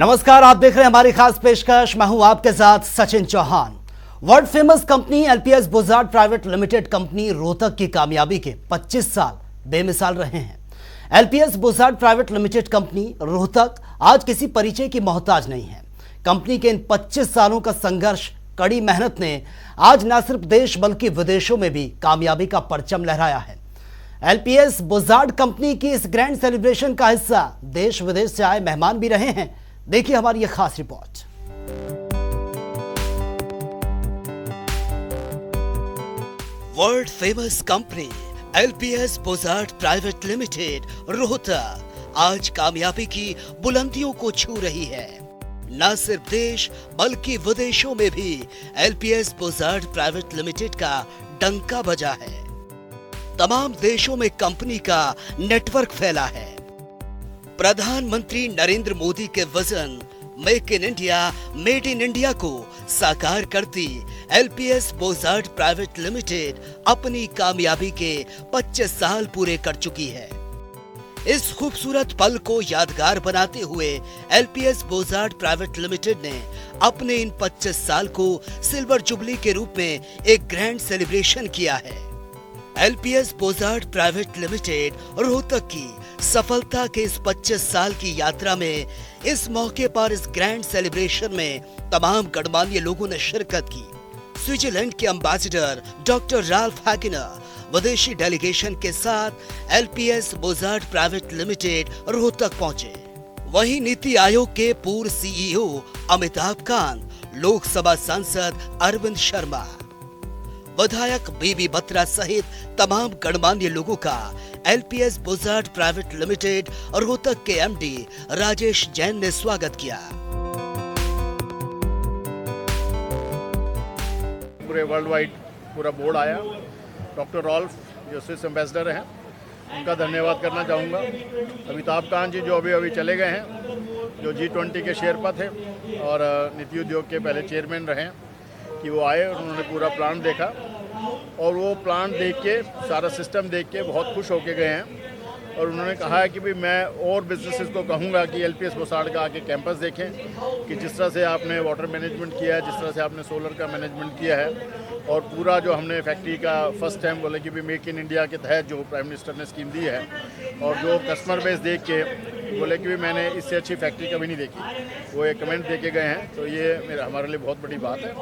नमस्कार, आप देख रहे हैं हमारी खास पेशकश। मैं हूं आपके साथ Sachin Chauhan. World famous company LPS Bossard private limited company Rohtak की कामयाबी के 25 साल बेमिसाल रहे हैं। LPS Bossard private limited company Rohtak आज किसी परिचय की मोहताज नहीं है। कंपनी के इन 25 सालों का संघर्ष, कड़ी मेहनत ने आज न सिर्फ देश बल्कि विदेशों में भी कामयाबी का परचम लहराया है। एलपीएस बुजार्ड कंपनी की इस ग्रैंड सेलिब्रेशन का हिस्सा देश विदेश से आए मेहमान भी रहे हैं। देखिए हमारी ये खास रिपोर्ट। World famous company LPS Bossard private limited Rohtak आज कामयाबी की बुलंदियों को छू रही है। न सिर्फ देश बल्कि विदेशों में भी एलपीएस बुजार्ड प्राइवेट लिमिटेड का डंका बजा है। तमाम देशों में कंपनी का नेटवर्क फैला है। प्रधानमंत्री नरेंद्र मोदी के vision make in India, made in India को साकार करती एलपीएस बुजार्ड प्राइवेट लिमिटेड अपनी कामयाबी के 25 साल पूरे कर चुकी है। इस खूबसूरत पल को यादगार बनाते हुए एलपीएस बुजार्ड प्राइवेट लिमिटेड ने अपने इन 25 साल को सिल्वर जुबली के रूप में एक ग्रैंड सेलिब्रेशन किया है। LPS Bossard private limited Rohtak की सफलता के इस 25 साल की यात्रा में इस मौके पर इस ग्रैंड सेलिब्रेशन में तमाम गणमान्य लोगों ने शिरकत की। स्विट्जरलैंड के एम्बेसडर डॉक्टर राल्फ हैगनर विदेशी डेलीगेशन के साथ LPS Bossard private limited Rohtak पहुंचे। वहीं नीति आयोग के पूर्व सीईओ अमिताभ कांत, लोकसभा सांसद अरविंद शर्मा, विधायक बीबी बत्रा सहित तमाम गणमान्य लोगों का LPS Bossard private limited Rohtak के एमडी राजेश जैन ने स्वागत किया। पूरे वर्ल्ड वाइड पूरा बोर्ड आया। डॉक्टर रॉल्फ जो स्विस एम्बेसडर हैं, उनका धन्यवाद करना चाहूँगा। अमिताभ कांत जी जो अभी चले गए हैं, जो G20 के शेरपा थे और नीति उद्योग के पहले चेयरमैन रहे हैं, कि वो आए और उन्होंने पूरा प्लान देखा और वो प्लान देख के, सारा सिस्टम देख के बहुत खुश होके गए हैं। और उन्होंने कहा है कि भाई मैं और बिजनेसेस को कहूँगा कि एलपीएस बुजार्ड का आके कैंपस देखें, कि जिस तरह से आपने वाटर मैनेजमेंट किया है, जिस तरह से आपने सोलर का मैनेजमेंट किया है, और पूरा जो हमने फैक्ट्री का फर्स्ट टाइम बोले कि भी मेक इन इंडिया के तहत जो प्राइम मिनिस्टर ने स्कीम दी है, और जो कस्टमर बेस देख के बोले कि भी मैंने इससे अच्छी फैक्ट्री कभी नहीं देखी, वो एक कमेंट दे के गए हैं। तो ये हमारे लिए बहुत बड़ी बात है।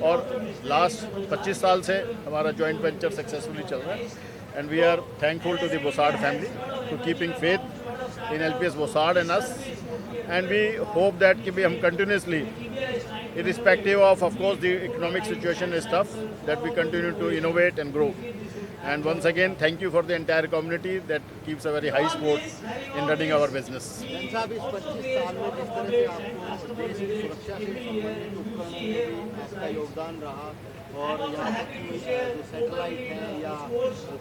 और लास्ट 25 साल से हमारा जॉइंट वेंचर सक्सेसफुली चल रहा है and we are thankful to the Bossard family to keeping faith in LPS Bossard and us, and we hope that कि भी हम continuously, irrespective of course the economic situation is tough, that we continue to innovate and grow. And once again thank you for the entire community that keeps a very high sport in running our business. साहब, इस 25 साल में जिस तरह से आपको देश की सुरक्षा से संबंधित उपकरणों में आपका योगदान रहा, और यहाँ तक कि जो सैटेलाइट है या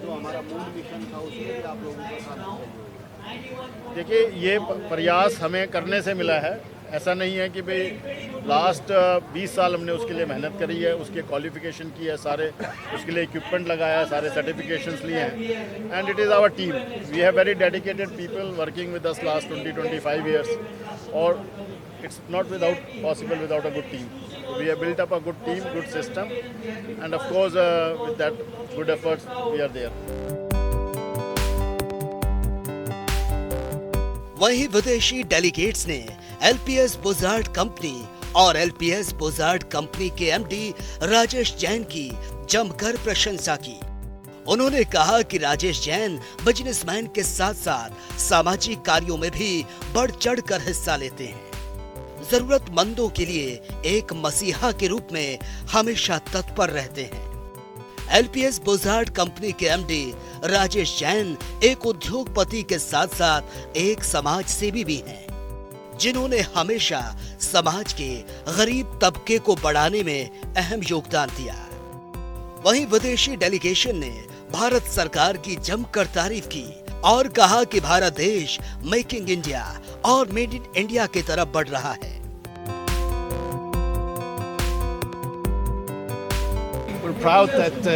जो हमारा मून मिशन था, उसमें भी आप लोगों का साथ है। देखिए, ये प्रयास हमें करने से मिला है। ऐसा नहीं है कि भाई लास्ट 20 साल हमने उसके लिए मेहनत करी है, उसके क्वालिफिकेशन की है, सारे उसके लिए इक्विपमेंट लगाया है, सारे सर्टिफिकेशंस लिए हैं। And it is our team, we have very dedicated people working with us last 20-25 years, और it's not possible without a good team. So we have built up a good team, good system, and of course with that good efforts we are there. वहीं विदेशी delegates ने LPS बुजार्ड company और LPS बुजार्ड company के MD Rajesh Jain की जमकर प्रशंसा की। उन्होंने कहा कि राजेश जैन बिजनेसमैन के साथ साथ सामाजिक कार्यों में भी बढ़ चढ़कर हिस्सा लेते हैं। जरूरतमंदों के लिए एक मसीहा के रूप में हमेशा तत्पर रहते हैं। एलपीएस बुजार्ड कंपनी के एमडी राजेश जैन एक उद्योगपति के साथ साथ एक समाज सेवी भी हैं, जिन्होंने हमेशा समाज के गरीब तबके को बढ़ाने में अहम योगदान दिया। वहीं विदेशी डेलीगेशन ने भारत सरकार की जमकर तारीफ की और कहा कि भारत देश मेकिंग इंडिया और मेड इन इंडिया की तरफ बढ़ रहा है। We're proud that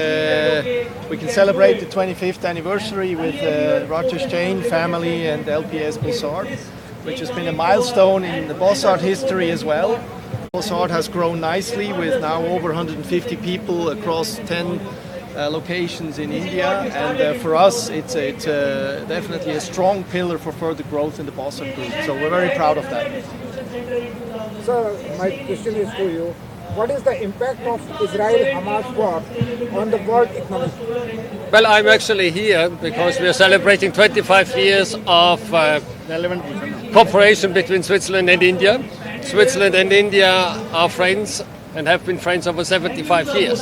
we can celebrate the 25th anniversary with Rajesh Jain family and LPS Buzaard. which has been a milestone in the Bossard history as well. Bossard has grown nicely with now over 150 people across 10 locations in India, and for us it's definitely a strong pillar for further growth in the Bossard Group. So we're very proud of that. Sir, my question is to you. What is the impact of Israel-Hamas war on the world economy? Well, I'm actually here because we are celebrating 25 years of cooperation between Switzerland and India. Switzerland and India are friends and have been friends over 75 years.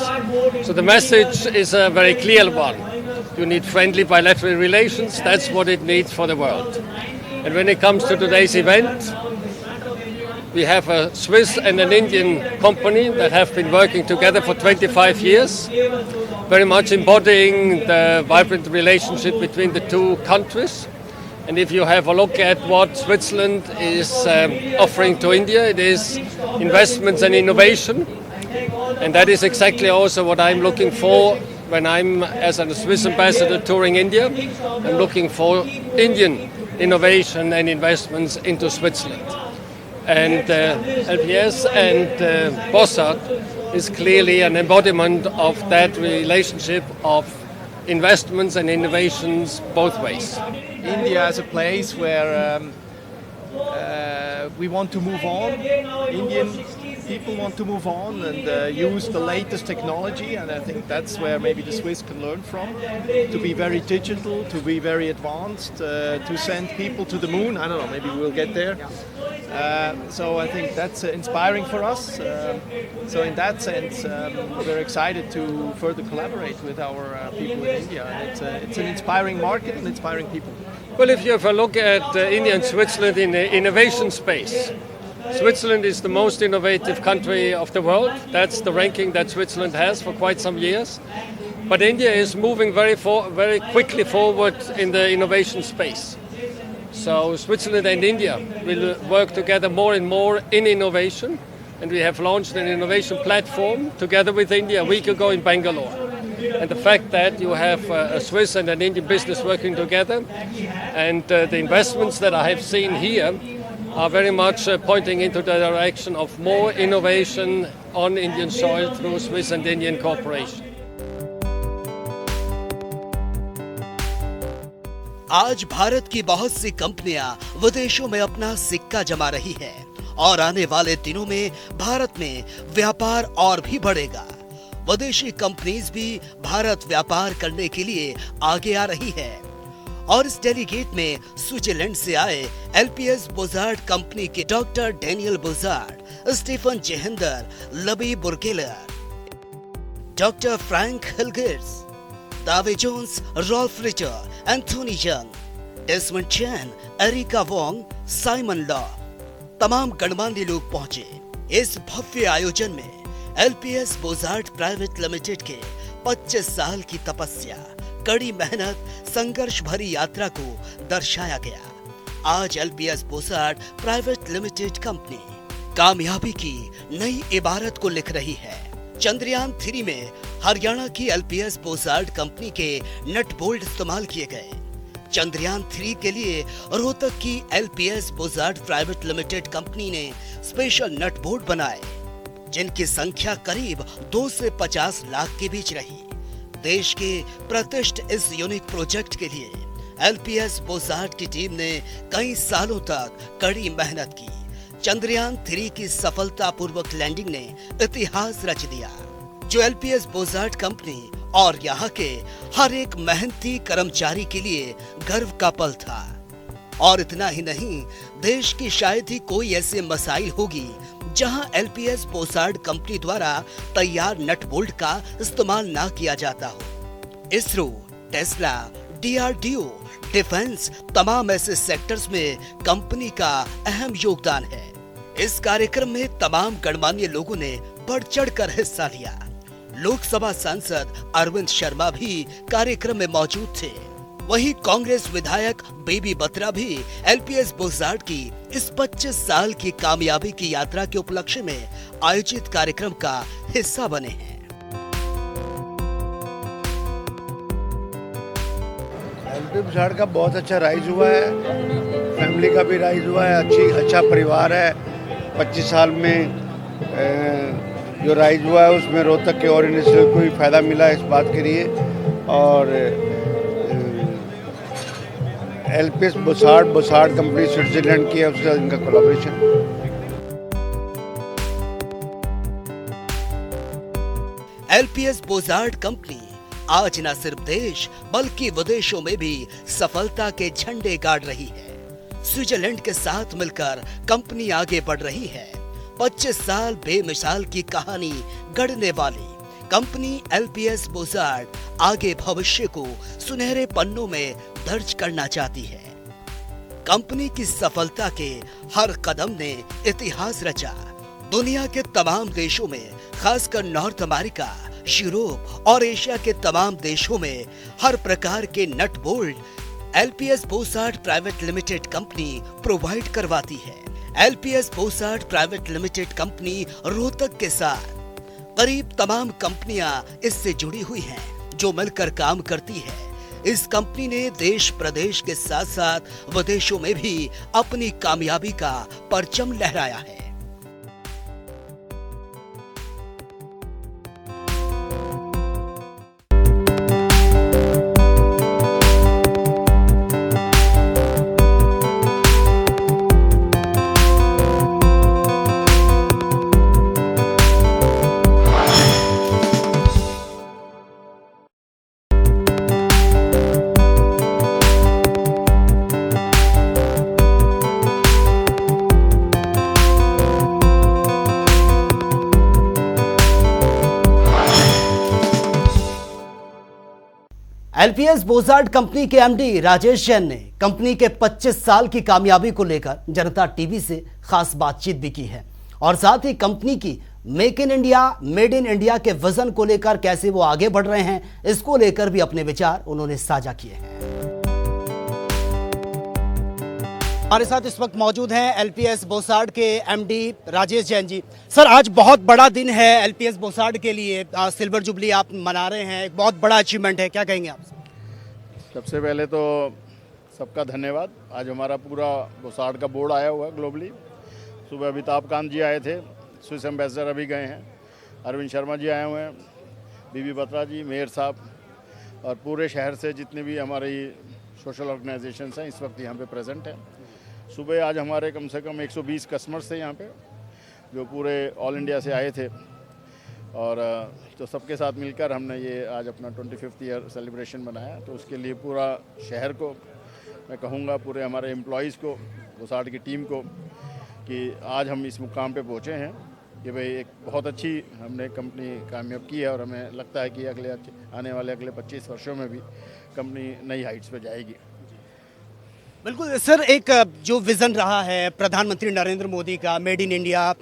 So the message is a very clear one. You need friendly bilateral relations. That's what it needs for the world. And when it comes to today's event, we have a Swiss and an Indian company that have been working together for 25 years, very much embodying the vibrant relationship between the two countries. And if you have a look at what Switzerland is offering to India, it is investments and innovation. And that is exactly also what I'm looking for when I'm, as a Swiss ambassador touring India. I'm looking for Indian innovation and investments into Switzerland. And LPS and Bossard is clearly an embodiment of that relationship of investments and innovations both ways. India as a place where we want to move on. Indian people want to move on and use the latest technology, and I think that's where maybe the Swiss can learn from, to be very digital, to be very advanced, to send people to the moon. I don't know, maybe we'll get there. So I think that's inspiring for us. So in that sense, we're excited to further collaborate with our people in India. And it's an inspiring market and inspiring people. Well, if you have a look at India and Switzerland in the innovation space, Switzerland is the most innovative country of the world. That's the ranking that Switzerland has for quite some years. But India is moving very quickly forward in the innovation space. So Switzerland and India will work together more and more in innovation. And we have launched an innovation platform together with India a week ago in Bangalore. And the fact that you have a Swiss and an Indian business working together, and the investments that I have seen here are very much pointing into the direction of more innovation on Indian soil through Swiss and Indian cooperation. आज भारत की बहुत सी कंपनियां विदेशों में अपना सिक्का जमा रही हैं और आने वाले दिनों में भारत में व्यापार और भी बढ़ेगा। विदेशी कंपनीज भी भारत व्यापार करने के लिए आगे आ रही है और इस डेलीगेट में स्विट्जरलैंड से आए एलपीएस बोजार्ड कंपनी के doctor Daniel Bossard, Stefan Zehnder, लबी बुरकेलर, doctor Frank Hilgers, Dave Jones, Rolf Ritter, Anthony Young, Desmond Chan, Erica Wong, Simon Law, तमाम गणमान्य लोग पहुंचे। इस भव्य आयोजन में एलपीएस बोजार्ड प्राइवेट लिमिटेड के 25 साल की तपस्या, कड़ी मेहनत, संघर्ष भरी यात्रा को दर्शाया गया। आज एलपीएस बोजार्ड प्राइवेट लिमिटेड कंपनी कामयाबी की नई इबारत को लिख रही है। चंद्रयान 3 में हरियाणा की एलपीएस बोजार्ड कंपनी के नट बोल्ट इस्तेमाल किए गए। चंद्रयान 3 के लिए रोहतक की एलपीएस बोजार्ड प्राइवेट लिमिटेड कंपनी ने स्पेशल नट बोल्ट बनाए, जिनकी संख्या करीब 2 से 50 लाख के बीच रही। देश के प्रतिष्ठित इस यूनिक प्रोजेक्ट के लिए एलपीएस बोजार्ड की टीम ने कई सालों तक कड़ी मेहनत की। चंद्रयान 3 की सफलतापूर्वक लैंडिंग ने इतिहास रच दिया, जो एलपीएस बोजार्ड कंपनी और यहाँ के हर एक मेहनती कर्मचारी के लिए गर्व का पल था। और इतना ही नहीं, देश की शायद ही कोई ऐसे मसाइल होगी जहां एलपीएस बोजार्ड कंपनी द्वारा तैयार नट बोल्ट का इस्तेमाल ना किया जाता हो। इसरो, टेस्ला, डीआरडीओ, डिफेंस, तमाम ऐसे सेक्टर्स में कंपनी का अहम योगदान है। इस कार्यक्रम में तमाम गणमान्य लोगों ने बढ़ चढ़कर हिस्सा लिया। लोकसभा सांसद अरविंद शर्मा भी कार्यक्रम में मौजूद थे। वहीं कांग्रेस विधायक बेबी बत्रा भी एलपीएस बोजार्ड की इस 25 साल की कामयाबी की यात्रा के उपलक्ष्य में आयोजित कार्यक्रम का हिस्सा बने हैं। एलपीएस बोजार्ड का बहुत अच्छा राइज हुआ है। फैमिली का भी राइज हुआ है, अच्छा परिवार है। 25 साल में जो राइज हुआ है उसमें रोहतक के और से कोई फ़ायदा मिला इस बात के लिए। और LPS बोसार्ड कंपनी स्विट्जरलैंड की है, उसका इनका कोलैबोरेशन। LPS बोसार्ड कंपनी आज न सिर्फ देश बल्कि विदेशों में भी सफलता के झंडे गाड़ रही है। स्विट्जरलैंड के साथ मिलकर कंपनी आगे बढ़ रही है। 25 साल बेमिसाल की कहानी गढ़ने वाली कंपनी LPS बोसार्ड आगे भविष्य को सुनहरे पन्नों में दर्ज करना चाहती है। कंपनी की सफलता के हर कदम ने इतिहास रचा। दुनिया के तमाम देशों में, खासकर नॉर्थ अमेरिका, यूरोप और एशिया के तमाम देशों में हर प्रकार के nut bolt LPS Bossard private limited company provide करवाती है। LPS Bossard private limited company Rohtak के साथ करीब तमाम कंपनियां इससे जुड़ी हुई हैं, जो मिलकर काम करती है। इस कंपनी ने देश प्रदेश के साथ साथ विदेशों में भी अपनी कामयाबी का परचम लहराया है। LPS बोसार्ड कंपनी के MD राजेश जैन ने कंपनी के 25 साल की कामयाबी को लेकर जनता टीवी से खास बातचीत भी की है और साथ ही कंपनी की make in India, made in India के विजन को लेकर कैसे वो आगे बढ़ रहे हैं, इसको लेकर भी अपने विचार उन्होंने साझा किए हैं। हमारे साथ इस वक्त मौजूद हैं LPS बोसार्ड के MD राजेश जैन जी। सर, आज बहुत बड़ा दिन है LPS बोसार्ड के लिए, सिल्वर जुबली आप मना रहे हैं, एक बहुत बड़ा अचीवमेंट है, क्या कहेंगे आप? सबसे पहले तो सबका धन्यवाद। आज हमारा पूरा बोसार्ड का बोर्ड आया हुआ है ग्लोबली। सुबह अमिताभ कांत जी आए थे, स्विस एम्बेसडर अभी गए हैं, अरविंद शर्मा जी आए हुए हैं, बीबी बत्रा जी, मेयर साहब और पूरे शहर से जितने भी हमारी सोशल ऑर्गेनाइजेशंस हैं इस वक्त यहाँ पे प्रेजेंट हैं। सुबह आज हमारे कम से कम 120 कस्टमर्स थे यहाँ पे, जो पूरे ऑल इंडिया से आए थे और तो सबके साथ मिलकर हमने ये आज अपना 25th ईयर सेलिब्रेशन बनाया। तो उसके लिए पूरा शहर को मैं कहूँगा, पूरे हमारे एम्प्लॉयज़ को, बोसार्ड की टीम को, कि आज हम इस मुकाम पे पहुँचे हैं कि भाई एक बहुत अच्छी हमने कंपनी कामयाब की है और हमें लगता है कि आने वाले अगले 25 वर्षों में भी कंपनी नई हाइट्स पे जाएगी। बिल्कुल सर, एक जो विजन रहा है प्रधानमंत्री नरेंद्र मोदी का, made in India,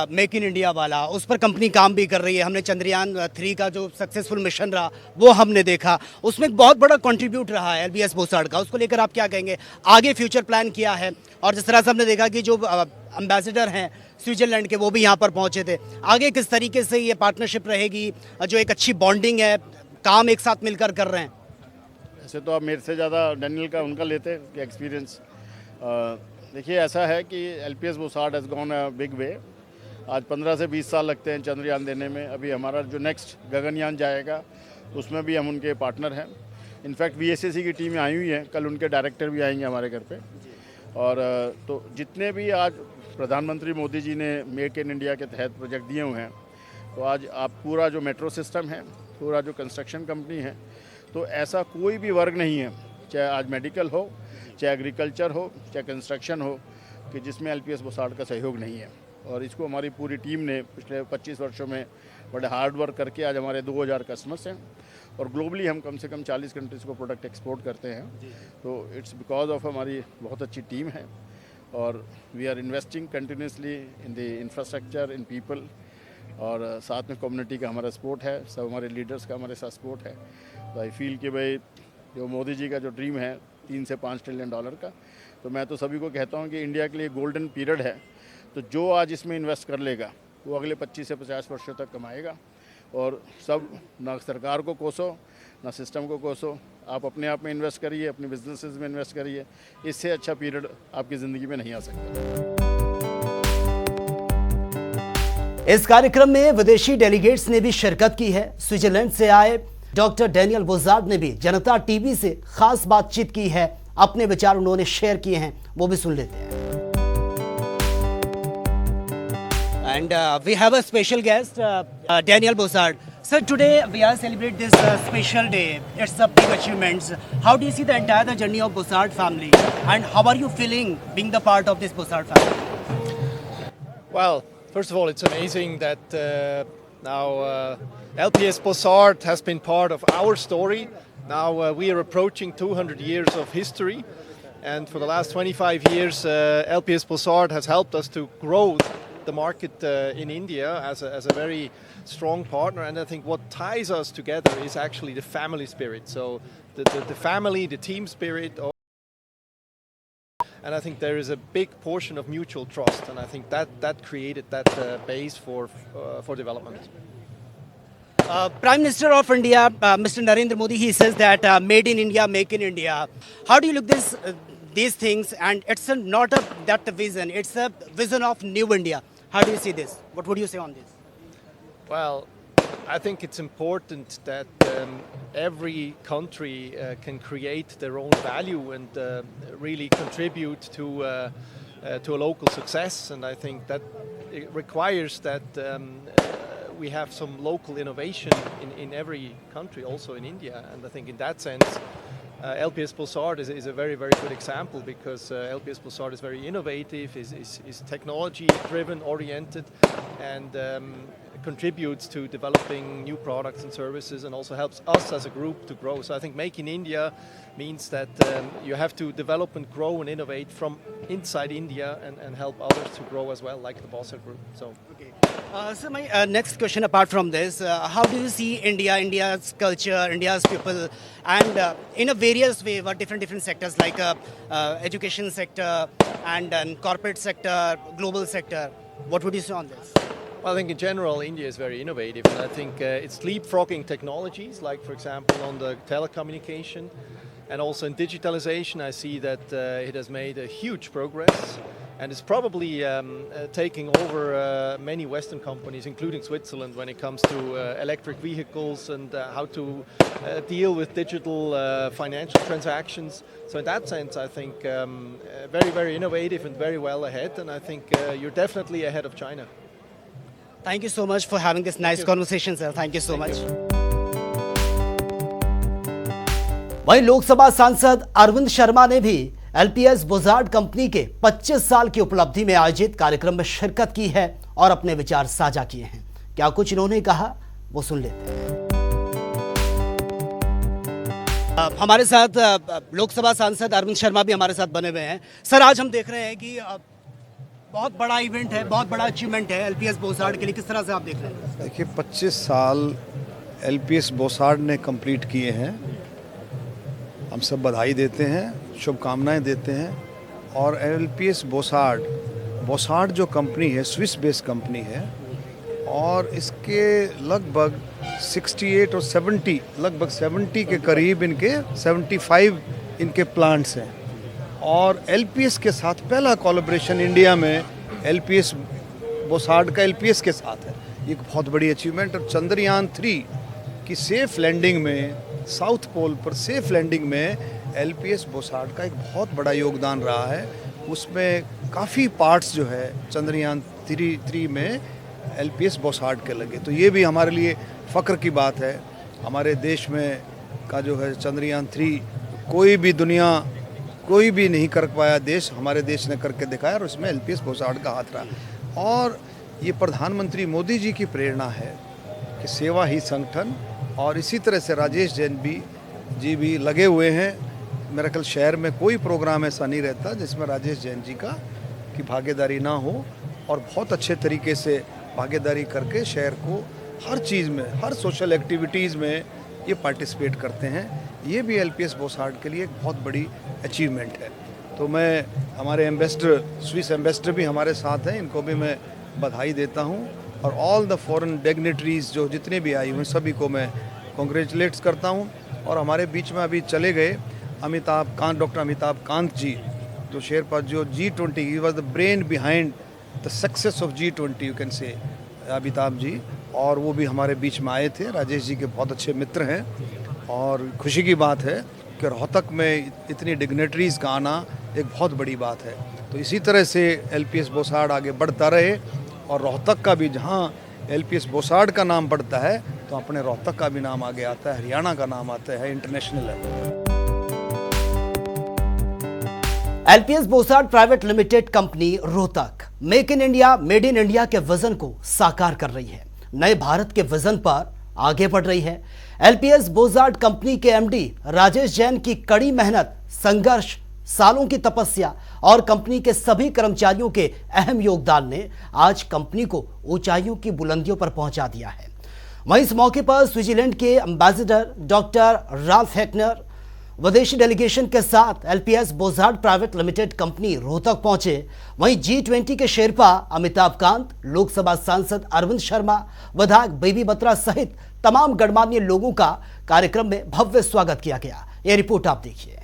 make in India वाला, उस पर कंपनी काम भी कर रही है। हमने चंद्रयान 3 का जो सक्सेसफुल मिशन रहा वो हमने देखा, उसमें एक बहुत बड़ा कंट्रीब्यूट रहा है LPS बोसार्ड का। उसको लेकर आप क्या कहेंगे? आगे फ्यूचर प्लान किया है और जिस तरह से हमने देखा कि जो एम्बेसडर हैं स्विट्जरलैंड के वो भी यहाँ पर पहुँचे थे, आगे किस तरीके से ये पार्टनरशिप रहेगी, जो एक अच्छी बॉन्डिंग है, काम एक साथ मिलकर कर रहे हैं? ऐसे तो आप मेरे से ज़्यादा डैनियल का उनका लेते हैं एक्सपीरियंस। देखिए, ऐसा है कि LPS Bossard has gone a big way. आज 15 से 20 साल लगते हैं चंद्रयान देने में। अभी हमारा जो नेक्स्ट गगनयान जाएगा उसमें भी हम उनके पार्टनर हैं। इनफैक्ट VSAC की टीम आई हुई है, कल उनके डायरेक्टर भी आएंगे हमारे घर पे। और तो जितने भी आज प्रधानमंत्री मोदी जी ने मेक इन इंडिया के तहत प्रोजेक्ट दिए हुए हैं, तो आज आप पूरा जो मेट्रो सिस्टम है, पूरा जो कंस्ट्रक्शन कंपनी है, तो ऐसा कोई भी वर्ग नहीं है, चाहे आज मेडिकल हो, चाहे एग्रीकल्चर हो, चाहे कंस्ट्रक्शन हो, कि जिसमें LPS बोसार्ड का सहयोग नहीं है। और इसको हमारी पूरी टीम ने पिछले 25 वर्षों में बड़े हार्ड वर्क करके आज हमारे 2000 कस्टमर्स हैं और ग्लोबली हम कम से कम 40 कंट्रीज़ को प्रोडक्ट एक्सपोर्ट करते हैं। तो इट्स बिकॉज ऑफ हमारी बहुत अच्छी टीम है और we are investing continuously in the infrastructure, in people, और साथ में कम्युनिटी का हमारा सपोर्ट है, सब हमारे लीडर्स का हमारे साथ सपोर्ट है। तो आई फील कि भाई जो मोदी जी का जो ड्रीम है 3 से 5 ट्रिलियन डॉलर का, तो मैं तो सभी को कहता हूँ कि इंडिया के लिए गोल्डन पीरियड है। तो जो आज इसमें इन्वेस्ट कर लेगा वो अगले 25 से 50 वर्षों तक कमाएगा और सब ना सरकार को कोसो ना सिस्टम को कोसो, आप अपने आप में इन्वेस्ट करिए, अपने बिजनेसेस में इन्वेस्ट करिए। इससे अच्छा पीरियड आपकी ज़िंदगी में नहीं आ सकता। इस कार्यक्रम में विदेशी डेलीगेट्स ने भी शिरकत की है। स्विट्जरलैंड से आए डॉक्टर डैनियल बोजार्ड ने भी जनता टीवी से खास बातचीत की है, अपने विचार उन्होंने शेयर किए हैं, वो भी सुन लेते हैं। And we have a special guest, Daniel Bossard. Sir, today we are celebrate this special day. It's a big achievement. How do you see the entire journey of Bossard family, and how are you feeling being the part of this Bossard family? Well, first of all, it's amazing that now LPS Bossard has been part of our story. Now we are approaching 200 years of history, and for the last 25 years, LPS Bossard has helped us to grow the market in India as a very strong partner. And I think what ties us together is actually the family spirit. So the family, the team spirit. And I think there is a big portion of mutual trust, and I think that created that base for development. Prime Minister of India, Mr. Narendra Modi, he says that made in India, make in India. How do you look these things? And it's not that vision, it's a vision of new India. How do you see this? What would you say on this? Well, I think it's important that every country can create their own value and really contribute to a local success. And I think that it requires that we have some local innovation in every country, also in India. And I think in that sense, LPS Bossard is a very, very good example, because LPS Bossard is very innovative, is technology-driven, oriented, and contributes to developing new products and services, and also helps us as a group to grow. So I think Make in India means that you have to develop and grow and innovate from inside India and help others to grow as well, like the Bossard Group. So. Okay. So my next question, apart from this, how do you see India, India's culture, India's people, and in a various way, what different sectors like education sector and corporate sector, global sector? What would you say on this? Well, I think in general, India is very innovative, and I think it's leapfrogging technologies, like for example on the telecommunication, and also in digitalization. I see that it has made a huge progress, and it's probably taking over many Western companies, including Switzerland, when it comes to electric vehicles and how to deal with digital financial transactions. So in that sense, I think very, very innovative and very well ahead, and I think you're definitely ahead of China. Thank you so much for having this nice conversation, sir. Thank you so much. वहीं लोकसभा सांसद अरविंद शर्मा ने भी LPS Bossard company के 25 साल की उपलब्धि में आयोजित कार्यक्रम में शिरकत की है और अपने विचार साझा किए हैं। क्या कुछ इन्होंने कहा, वो सुन लेते हैं। हमारे साथ लोकसभा सांसद अरविंद शर्मा भी हमारे साथ बने हुए हैं। सर, आज हम देख रहे हैं कि बहुत बड़ा इवेंट है, बहुत बड़ा अचीवमेंट है एलपीएस बोसार्ड के लिए, किस तरह से आप देख रहे हैं? देखिए, 25 साल एलपीएस बोसार्ड ने कंप्लीट किए हैं। हम सब बधाई देते हैं, शुभकामनाएं देते हैं। और एलपीएस बोसार्ड जो कंपनी है, स्विस बेस्ड कंपनी है, और इसके लगभग 68 और 70, लगभग 70 के करीब इनके 75 इनके प्लांट्स हैं। और एलपीएस के साथ पहला कोलैबोरेशन इंडिया में एलपीएस बोसार्ड का एलपीएस के साथ है। ये एक बहुत बड़ी अचीवमेंट। और चंद्रयान 3 की सेफ लैंडिंग में, साउथ पोल पर सेफ लैंडिंग में एलपीएस बोसार्ड का एक बहुत बड़ा योगदान रहा है। उसमें काफ़ी पार्ट्स जो है चंद्रयान 3 में एलपीएस बोसार्ड के लगे। तो ये भी हमारे लिए फ़ख्र की बात है। हमारे देश में का जो है चंद्रयान 3 कोई भी नहीं कर पाया देश, हमारे देश ने करके दिखाया, और इसमें एलपीएस बोसार्ड का हाथ रहा। और ये प्रधानमंत्री मोदी जी की प्रेरणा है कि सेवा ही संगठन, और इसी तरह से राजेश जैन जी भी लगे हुए हैं। मेरे ख्याल शहर में कोई प्रोग्राम ऐसा नहीं रहता जिसमें राजेश जैन जी की भागीदारी ना हो, और बहुत अच्छे तरीके से भागीदारी करके शहर को हर चीज़ में, हर सोशल एक्टिविटीज़ में ये पार्टिसिपेट करते हैं। ये भी एलपीएस बोसार्ड के लिए एक बहुत बड़ी अचीवमेंट है। तो मैं, हमारे एम्बेसडर, स्विस एम्बेसडर भी हमारे साथ हैं, इनको भी मैं बधाई देता हूँ और ऑल द फॉरेन डिग्नेटरीज जो जितने भी आई हुए सभी को मैं कॉन्ग्रेचुलेट्स करता हूँ। और हमारे बीच में अभी चले गए अमिताभ कांत, डॉक्टर अमिताभ कांत जी, जो शेरपा जो G20, he was the brain behind the success of G20 you can say, Amitabh जी, और वो भी हमारे बीच में आए थे। राजेश जी के बहुत अच्छे मित्र हैं और खुशी की बात है कि रोहतक में इतनी डिग्नेटरीज़ का आना एक बहुत बड़ी बात है। तो इसी तरह से LPS बोसाड आगे बढ़ता रहे और रोहतक का भी, जहाँ LPS बोसाड का नाम बढ़ता है तो अपने रोहतक का भी नाम आगे आता है, हरियाणा का नाम आता है international level. LPS Bossard private limited company Rohtak make in India, made in India के विजन को साकार कर रही है, नए भारत के विजन पर आगे बढ़ रही है। LPS बोसाड कंपनी के MD राजेश जैन की कड़ी मेहनत, संघर्ष, सालों की तपस्या और कंपनी के सभी कर्मचारियों के अहम योगदान ने आज कंपनी को ऊंचाइयों की बुलंदियों पर पहुंचा दिया है। वहीं इस मौके पर स्विट्जरलैंड के एम्बेसडर डॉक्टर राल्फ हैकनर विदेशी डेलीगेशन के साथ LPS Bossard private limited company Rohtak पहुंचे। वहीं G20 के शेरपा अमिताभ कांत, लोकसभा सांसद अरविंद शर्मा, विधायक बीबी बत्रा सहित तमाम गणमान्य लोगों का कार्यक्रम में भव्य स्वागत किया गया। यह रिपोर्ट आप देखिए।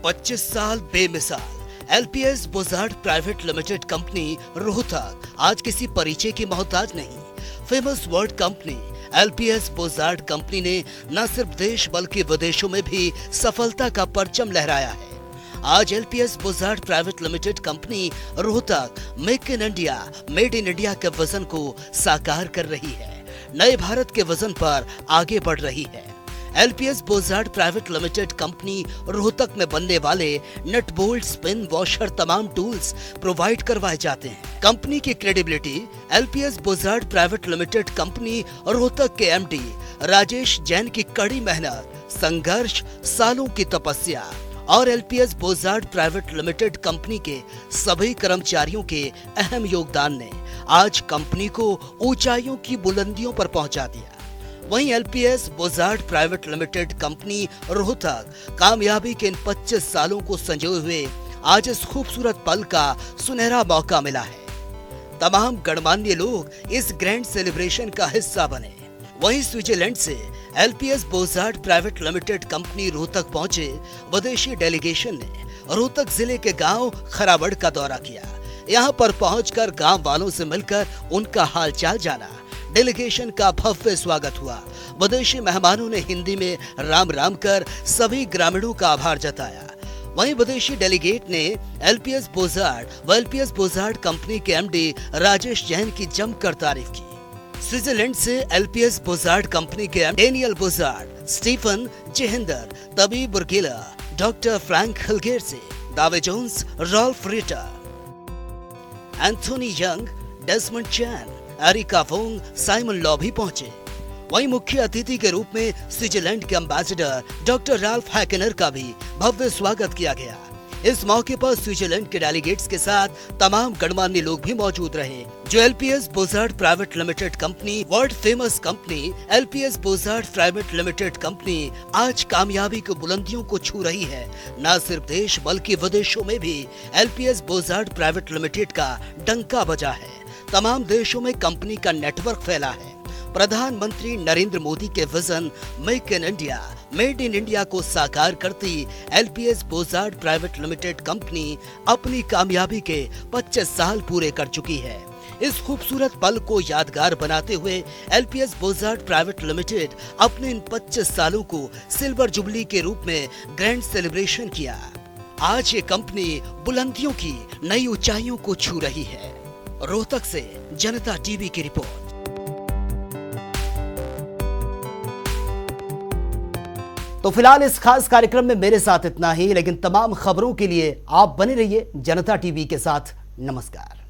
25 साल बेमिसाल LPS Bossard private limited company Rohtak आज किसी परिचय की मोहताज नहीं। Famous world company LPS Bossard company ने न सिर्फ देश बल्कि विदेशों में भी सफलता का परचम लहराया है। आज LPS Bossard private limited company Rohtak make in India, made in India के विजन को साकार कर रही है, नए भारत के विजन पर आगे बढ़ रही है। LPS Bossard private limited company Rohtak में बनने वाले नट बोल्ट, स्पिन, वॉशर तमाम टूल्स प्रोवाइड करवाए जाते हैं। कंपनी की credibility LPS Bossard private limited company Rohtak के MD राजेश जैन की कड़ी मेहनत, संघर्ष, सालों की तपस्या और LPS Bossard private limited company के सभी कर्मचारियों के अहम योगदान ने आज कंपनी को ऊंचाइयों की बुलंदियों पर पहुंचा दिया। वहीं LPS Bossard private limited company Rohtak कामयाबी के इन 25 सालों को संजोए हुए आज इस खूबसूरत पल का सुनहरा मौका मिला है। तमाम गणमान्य लोग इस ग्रैंड सेलिब्रेशन का हिस्सा बने। वहीं स्विट्जरलैंड से LPS Bossard private limited company Rohtak पहुंचे विदेशी डेलीगेशन ने रोहतक जिले के गांव खराबड़ का दौरा किया। यहां पर पहुंचकर गांव वालों से मिलकर उनका हालचाल जाना। डेलीगेशन का भव्य स्वागत हुआ। विदेशी मेहमानों ने हिंदी में राम राम कर सभी ग्रामीणों का आभार जताया। वहीं विदेशी डेलीगेट ने LPS बोसाड कंपनी के MD राजेश जैन की जमकर तारीफ की। स्विट्जरलैंड से LPS बोसाड कंपनी के डेनियल बोसाड, स्टीफन चेहेंदर, तबी बुर्गिला, doctor Frank Hilger, Dave Jones, Rolf Ritter, Anthony Young, Desmond Chan, Erica Wong, Simon Law भी पहुंचे। वहीं मुख्य अतिथि के रूप में स्विट्जरलैंड के एम्बेसडर डॉक्टर राल्फ हैकनर का भी भव्य स्वागत किया गया। इस मौके पर स्विट्जरलैंड के डेलीगेट्स के साथ तमाम गणमान्य लोग भी मौजूद रहे, जो LPS Bossard private limited company, world famous company LPS Bossard private limited company आज कामयाबी की बुलंदियों को छू रही है। न सिर्फ देश बल्कि विदेशों में भी LPS बोसाड प्राइवेट लिमिटेड का डंका बजा है। तमाम देशों में कंपनी का नेटवर्क फैला है। प्रधानमंत्री नरेंद्र मोदी के vision make in India, made in India को साकार करती LPS Bossard private limited company अपनी कामयाबी के 25 साल पूरे कर चुकी है। इस खूबसूरत पल को यादगार बनाते हुए LPS बोसाड प्राइवेट लिमिटेड अपने इन 25 सालों को सिल्वर जुबली के रूप में ग्रैंड सेलिब्रेशन किया। आज ये कंपनी बुलंदियों की नई ऊंचाइयों को छू रही है। रोहतक से जनता टीवी की रिपोर्ट। तो फिलहाल इस खास कार्यक्रम में मेरे साथ इतना ही, लेकिन तमाम खबरों के लिए आप बने रहिए जनता टीवी के साथ। नमस्कार।